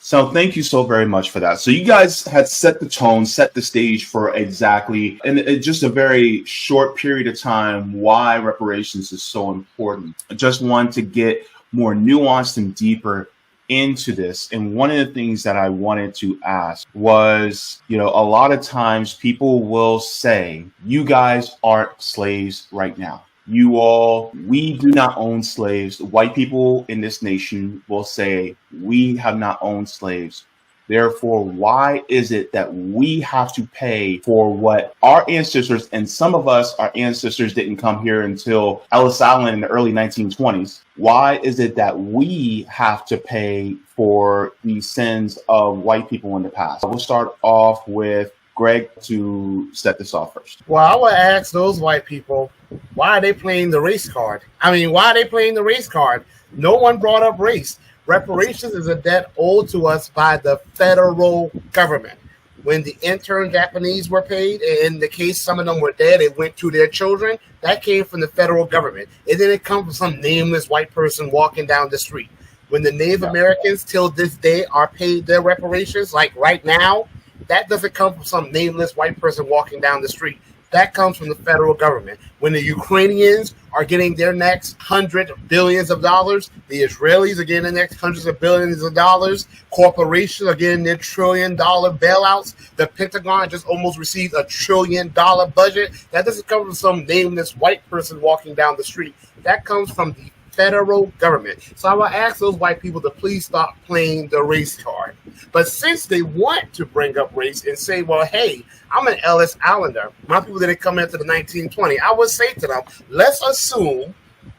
So thank you so very much for that. So you guys had set the tone, set the stage for exactly, in just a very short period of time, why reparations is so important. I just want to get more nuanced and deeper into this. And one of the things that I wanted to ask was, a lot of times people will say, you guys aren't slaves right now. We do not own slaves. White people in this nation will say, we have not owned slaves. Therefore, why is it that we have to pay for what our ancestors, and some of us, our ancestors didn't come here until Ellis Island in the early 1920s. Why is it that we have to pay for the sins of white people in the past? We'll start off with Greg to set this off first. Well, I would ask those white people, why are they playing the race card? Why are they playing the race card? No one brought up race. Reparations is a debt owed to us by the federal government. When the intern Japanese were paid, and in the case some of them were dead, it went to their children, that came from the federal government. It didn't come from some nameless white person walking down the street. When the Native Americans till this day are paid their reparations, like right now, that doesn't come from some nameless white person walking down the street. That comes from the federal government. When the Ukrainians are getting their next hundred billions of dollars, the Israelis are getting the next hundreds of billions of dollars, corporations are getting their $1 trillion bailouts, the Pentagon just almost received a $1 trillion budget. That doesn't come from some nameless white person walking down the street. That comes from the federal government. So I will ask those white people to please stop playing the race card. But since they want to bring up race and say, well, hey, I'm an Ellis Islander, my people didn't come into the 1920s, I would say to them, let's assume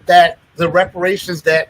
that the reparations that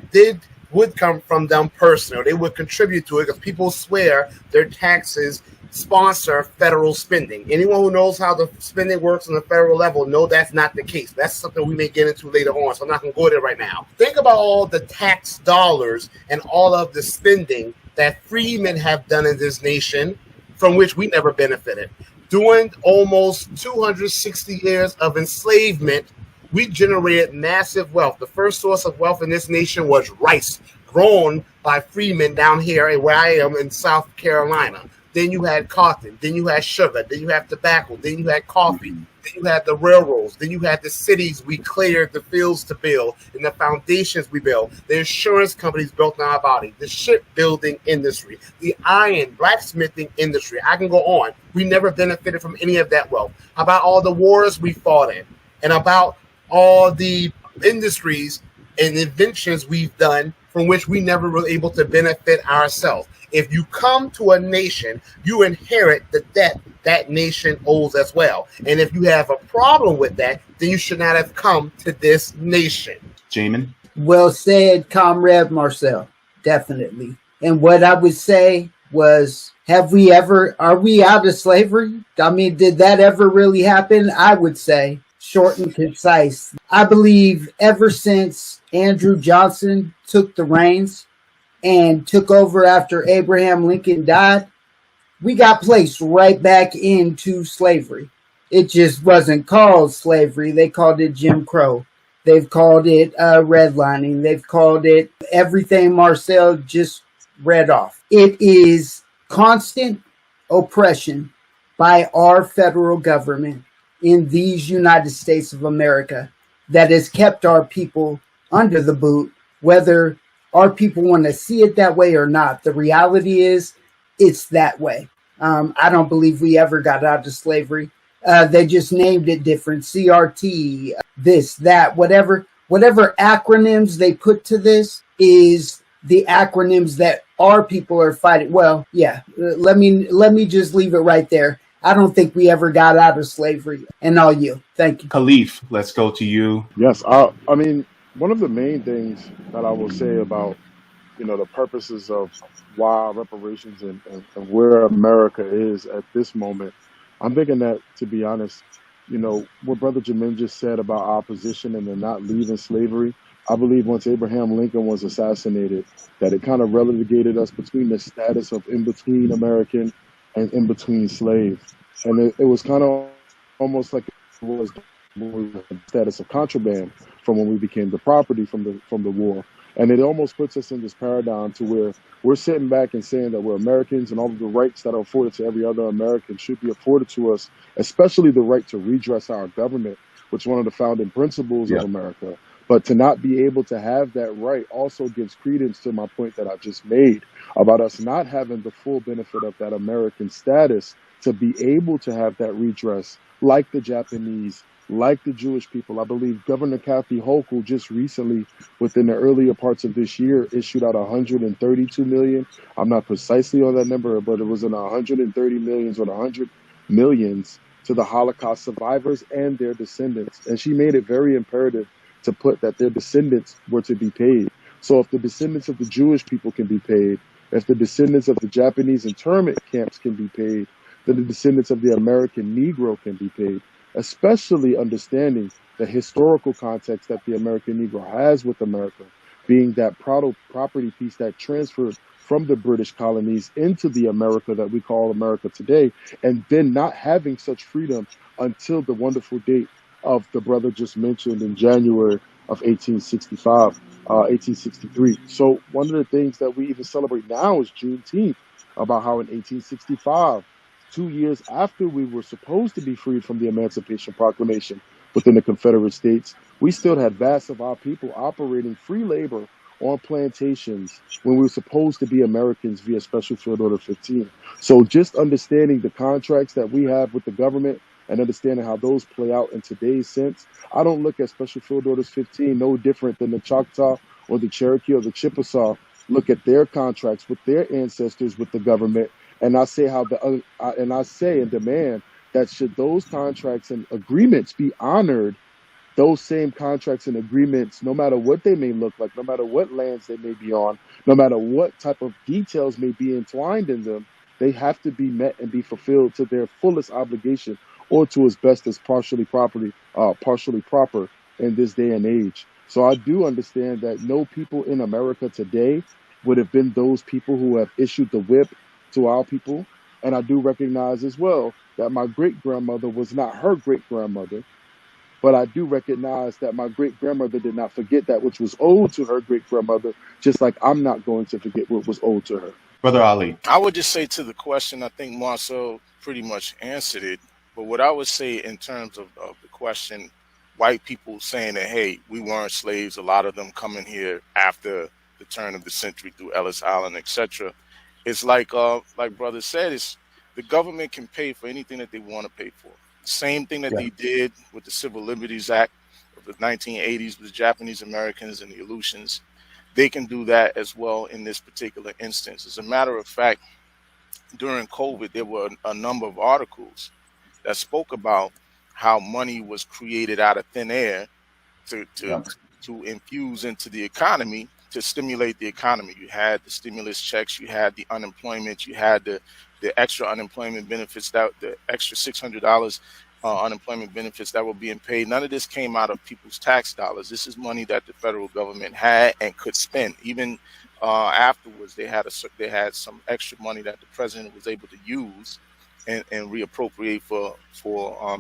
would come from them personally, they would contribute to it, because people swear their taxes sponsor federal spending. Anyone who knows how the spending works on the federal level know that's not the case. That's something we may get into later on, so I'm not going to go there right now. Think about all the tax dollars and all of the spending that freemen have done in this nation from which we never benefited. During almost 260 years of enslavement, we generated massive wealth. The first source of wealth in this nation was rice, grown by freemen down here where I am in South Carolina. Then you had cotton, then you had sugar, then you had tobacco, then you had coffee, then you had the railroads, then you had the cities we cleared the fields to build, and the foundations we built, the insurance companies built in our body, the shipbuilding industry, the iron, blacksmithing industry. I can go on. We never benefited from any of that wealth. How about all the wars we fought in, and about all the industries and inventions we've done from which we never were able to benefit ourselves? If you come to a nation, you inherit the debt that nation owes as well. And if you have a problem with that, then you should not have come to this nation. Jamin? Well said, Comrade Marcel. Definitely. And what I would say was, are we out of slavery? Did that ever really happen? I would say, short and concise. I believe ever since Andrew Johnson took the reins and took over after Abraham Lincoln died, we got placed right back into slavery. It just wasn't called slavery. They called it Jim Crow. They've called it redlining. They've called it everything Marcel just read off. It is constant oppression by our federal government in these United States of America that has kept our people under the boot, whether our people want to see it that way or not. The reality is it's that way. I don't believe we ever got out of slavery. They just named it different. CRT, this, that, whatever acronyms they put to this is the acronyms that our people are fighting. Well, yeah, let me just leave it right there. I don't think we ever got out of slavery. And all you. Thank you. Khalif, let's go to you. Yes, one of the main things that I will say about, the purposes of why reparations and where America is at this moment, I'm thinking that, to be honest, what Brother Jamin just said about our position and the not leaving slavery, I believe once Abraham Lincoln was assassinated, that it kind of relegated us between the status of in-between American and in-between slaves. And it was kind of almost like it was the status of contraband from when we became the property from the war. And it almost puts us in this paradigm to where we're sitting back and saying that we're Americans and all of the rights that are afforded to every other American should be afforded to us, especially the right to redress our government, which is one of the founding principles of Yeah. America. But to not be able to have that right also gives credence to my point that I just made about us not having the full benefit of that American status to be able to have that redress, like the Japanese, like the Jewish people. I believe Governor Kathy Hochul just recently, within the earlier parts of this year, issued out 132 million. I'm not precisely on that number, but it was in 130 millions or 100 millions to the Holocaust survivors and their descendants. And she made it very imperative to put that their descendants were to be paid. So if the descendants of the Jewish people can be paid, if the descendants of the Japanese internment camps can be paid, then the descendants of the American Negro can be paid, especially understanding the historical context that the American Negro has with America, being that property piece that transferred from the British colonies into the America that we call America today, and then not having such freedom until the wonderful date of the brother just mentioned in January of 1865, 1863. So one of the things that we even celebrate now is Juneteenth, about how in 1865, 2 years after we were supposed to be freed from the Emancipation Proclamation within the Confederate States, we still had vast of our people operating free labor on plantations when we were supposed to be Americans via Special Field Order 15. So just understanding the contracts that we have with the government and understanding how those play out in today's sense, I don't look at Special Field Orders 15 no different than the Choctaw or the Cherokee or the Chippewa look at their contracts with their ancestors with the government. And I say and I say and demand that should those contracts and agreements be honored, those same contracts and agreements, no matter what they may look like, no matter what lands they may be on, no matter what type of details may be entwined in them, they have to be met and be fulfilled to their fullest obligation or to as best as partially proper in this day and age. So I do understand that no people in America today would have been those people who have issued the whip to our people. And I do recognize as well that my great-grandmother was not her great-grandmother, but I do recognize that my great-grandmother did not forget that which was owed to her great-grandmother, just like I'm not going to forget what was owed to her. Brother Ali. I would just say to the question, I think Marcel pretty much answered it. But what I would say in terms of the question, white people saying that, hey, we weren't slaves, a lot of them coming here after the turn of the century through Ellis Island, etc. It's like brother said, it's the government can pay for anything that they want to pay for. Same thing that Yeah. they did with the Civil Liberties Act of the 1980s with the Japanese Americans and the Aleutians. They can do that as well in this particular instance. As a matter of fact, during COVID, there were a number of articles that spoke about how money was created out of thin air to Yeah. infuse into the economy to stimulate the economy. You had the stimulus checks, you had the unemployment, you had the extra unemployment benefits, that the extra $600 unemployment benefits that were being paid. None of this came out of people's tax dollars. This is money that the federal government had and could spend. Even afterwards, they had some extra money that the president was able to use and reappropriate for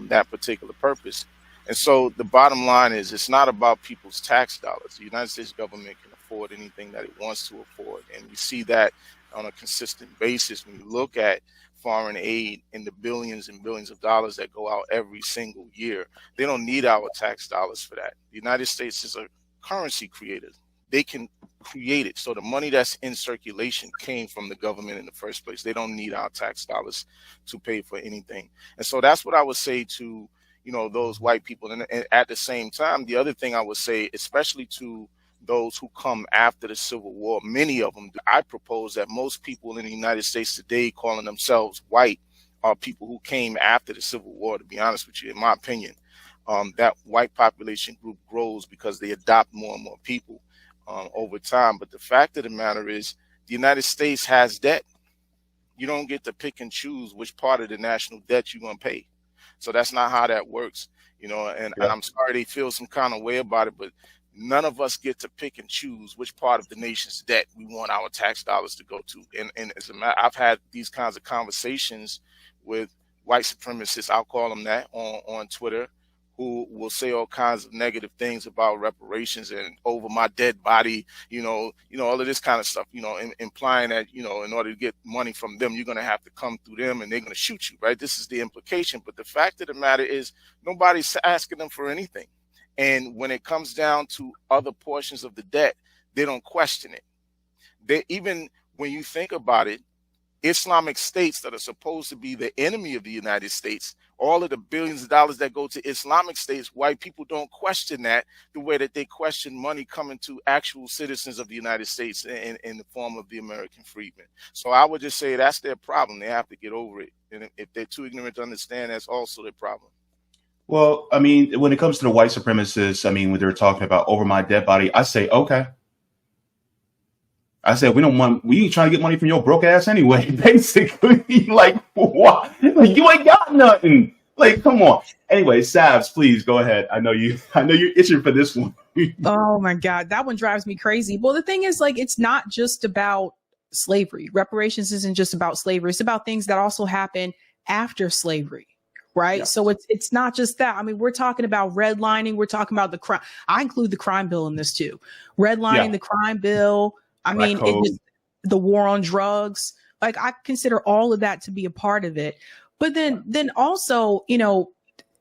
that particular purpose. And so the bottom line is, it's not about people's tax dollars. The United States government can afford anything that it wants to afford. And we see that on a consistent basis when you look at foreign aid in the billions and billions of dollars that go out every single year. They don't need our tax dollars for that. The United States is a currency creator. They can create it. So the money that's in circulation came from the government in the first place. They don't need our tax dollars to pay for anything. And so that's what I would say to, those white people. And at the same time, the other thing I would say, especially to those who come after the Civil War, many of them, I propose that most people in the United States today calling themselves white are people who came after the Civil War, to be honest with you, in my opinion. That white population group grows because they adopt more and more people over time. But the fact of the matter is, the United States has debt. You don't get to pick and choose which part of the national debt you're going to pay. So that's not how that works, and I'm sorry they feel some kind of way about it, but none of us get to pick and choose which part of the nation's debt we want our tax dollars to go to. And as a matter, I've had these kinds of conversations with white supremacists, I'll call them that, on Twitter, who will say all kinds of negative things about reparations and over my dead body, all of this kind of stuff, implying that, in order to get money from them, you're going to have to come through them and they're going to shoot you, right? This is the implication. But the fact of the matter is nobody's asking them for anything. And when it comes down to other portions of the debt, they don't question it. Even when you think about it, Islamic states that are supposed to be the enemy of the United States, all of the billions of dollars that go to Islamic states, white people don't question that the way that they question money coming to actual citizens of the United States in the form of the American freedmen. So I would just say that's their problem. They have to get over it. And if they're too ignorant to understand, that's also their problem. Well, I mean, when it comes to the white supremacists, I mean, when they're talking about over my dead body, I say, okay. I said, we ain't trying to get money from your broke ass anyway, basically. Like, what? Like, you ain't got nothing. Like, come on. Anyway, Savs, please go ahead. I know you're itching for this one. Oh my God. That one drives me crazy. Well, the thing is, like, it's not just about slavery. Reparations isn't just about slavery. It's about things that also happen after slavery. Right. Yeah. So it's not just that. I mean, we're talking about redlining. We're talking about the crime. I include the crime bill in this too. Redlining, the crime bill. I mean, the war on drugs, like I consider all of that to be a part of it. But then also,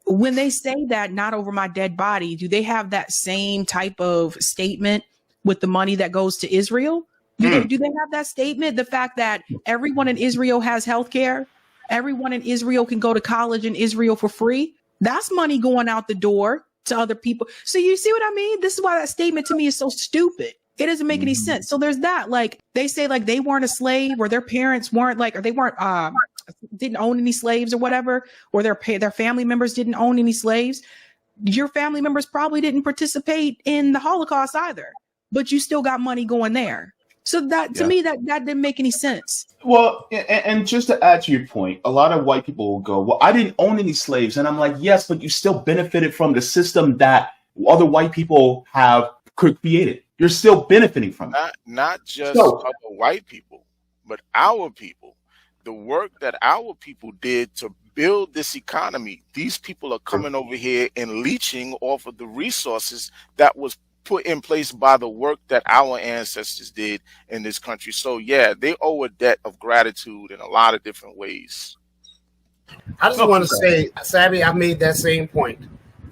when they say that not over my dead body, do they have that same type of statement with the money that goes to Israel? Do they have that statement? The fact that everyone in Israel has health care, everyone in Israel can go to college in Israel for free. That's money going out the door to other people. So you see what I mean? This is why that statement to me is so stupid. It doesn't make any sense. So there's that, like they say, like they weren't a slave or their parents weren't like, or they weren't, didn't own any slaves or whatever, or their family members didn't own any slaves. Your family members probably didn't participate in the Holocaust either, but you still got money going there. So that to me, that didn't make any sense. Well, and just to add to your point, a lot of white people will go, well, I didn't own any slaves. And I'm like, yes, but you still benefited from the system that other white people have created. You're still benefiting from it. Not just other white people, but our people. The work that our people did to build this economy, these people are coming over here and leeching off of the resources that was put in place by the work that our ancestors did in this country. So, yeah, they owe a debt of gratitude in a lot of different ways. I just want to say, Savvy, I made that same point.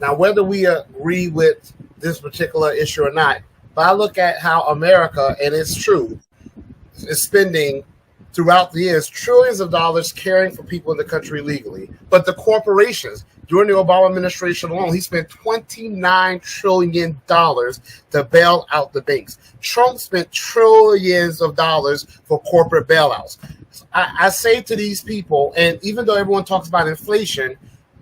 Now, whether we agree with this particular issue or not, but I look at how America, and it's true, is spending throughout the years trillions of dollars caring for people in the country legally. But the corporations, during the Obama administration alone, he spent $29 trillion to bail out the banks. Trump spent trillions of dollars for corporate bailouts. I say to these people, and even though everyone talks about inflation,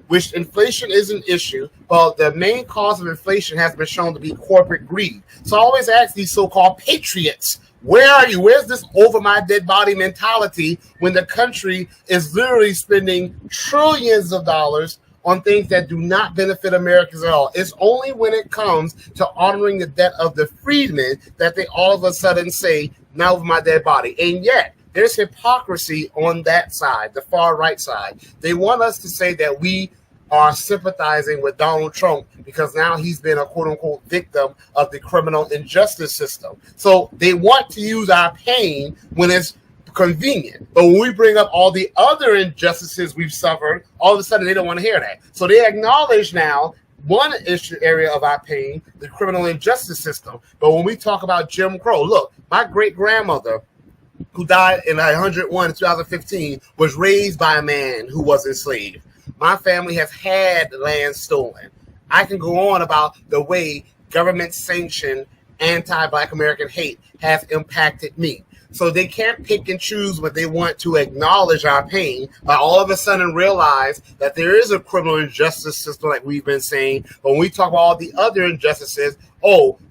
which inflation is an issue, but the main cause of inflation has been shown to be corporate greed. So I always ask these so-called patriots, where are you? Where's this over my dead body mentality when the country is literally spending trillions of dollars on things that do not benefit Americans at all? It's only when it comes to honoring the debt of the freedmen that they all of a sudden say, now over my dead body. And yet, there's hypocrisy on that side, the far right side. They want us to say that we are sympathizing with Donald Trump because now he's been a quote-unquote victim of the criminal injustice system. So they want to use our pain when it's convenient. But when we bring up all the other injustices we've suffered, all of a sudden they don't want to hear that. So they acknowledge now one area of our pain, the criminal injustice system. But when we talk about Jim Crow, look, my great-grandmother, who died in 101 in 2015, was raised by a man who was enslaved. My family has had land stolen. I can go on about the way government-sanctioned anti-Black American hate has impacted me. So they can't pick and choose what they want to acknowledge our pain, but all of a sudden realize that there is a criminal injustice system like we've been saying. But when we talk about all the other injustices,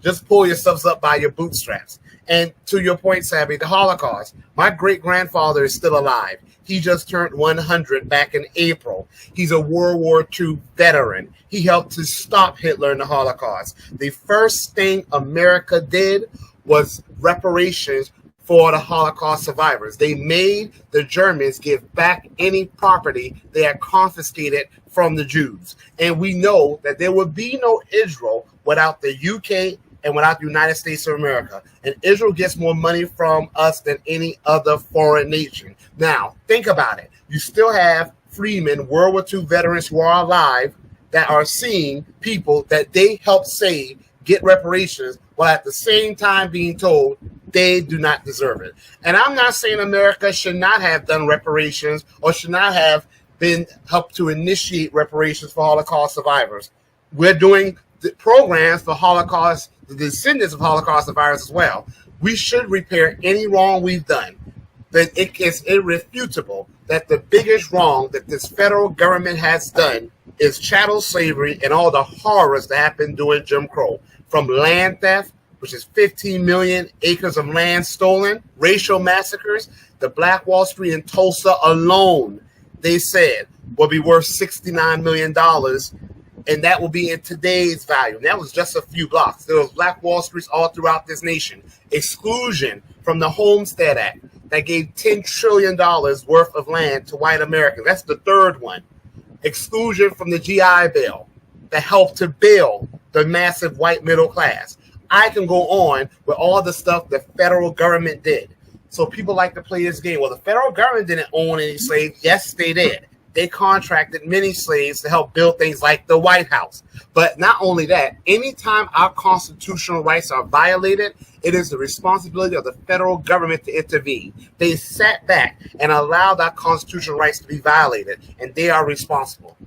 just pull yourselves up by your bootstraps. And to your point, Sabby, the Holocaust, my great-grandfather is still alive. He just turned 100 back in April. He's a World War II veteran. He helped to stop Hitler in the Holocaust. The first thing America did was reparations for the Holocaust survivors. They made the Germans give back any property they had confiscated from the Jews. And we know that there would be no Israel without the UK and without the United States of America. And Israel gets more money from us than any other foreign nation. Now, think about it. You still have freemen, World War II veterans who are alive that are seeing people that they helped save get reparations while at the same time being told they do not deserve it. And I'm not saying America should not have done reparations or should not have been helped to initiate reparations for Holocaust survivors. We're doing the programs for Holocaust, the descendants of Holocaust survivors as well. We should repair any wrong we've done. But it is irrefutable that the biggest wrong that this federal government has done is chattel slavery and all the horrors that happened during Jim Crow. From land theft, which is 15 million acres of land stolen, racial massacres, the Black Wall Street in Tulsa alone, they said, will be worth $69 million, and that will be in today's value. And that was just a few blocks. There was Black Wall Streets all throughout this nation. Exclusion from the Homestead Act that gave $10 trillion worth of land to white Americans. That's the third one. Exclusion from the GI Bill that helped to build the massive white middle class. I can go on with all the stuff the federal government did. So people like to play this game. Well, the federal government didn't own any slaves. Yes, they did. They contracted many slaves to help build things like the White House. But not only that, anytime our constitutional rights are violated, it is the responsibility of the federal government to intervene. They sat back and allowed our constitutional rights to be violated, and they are responsible.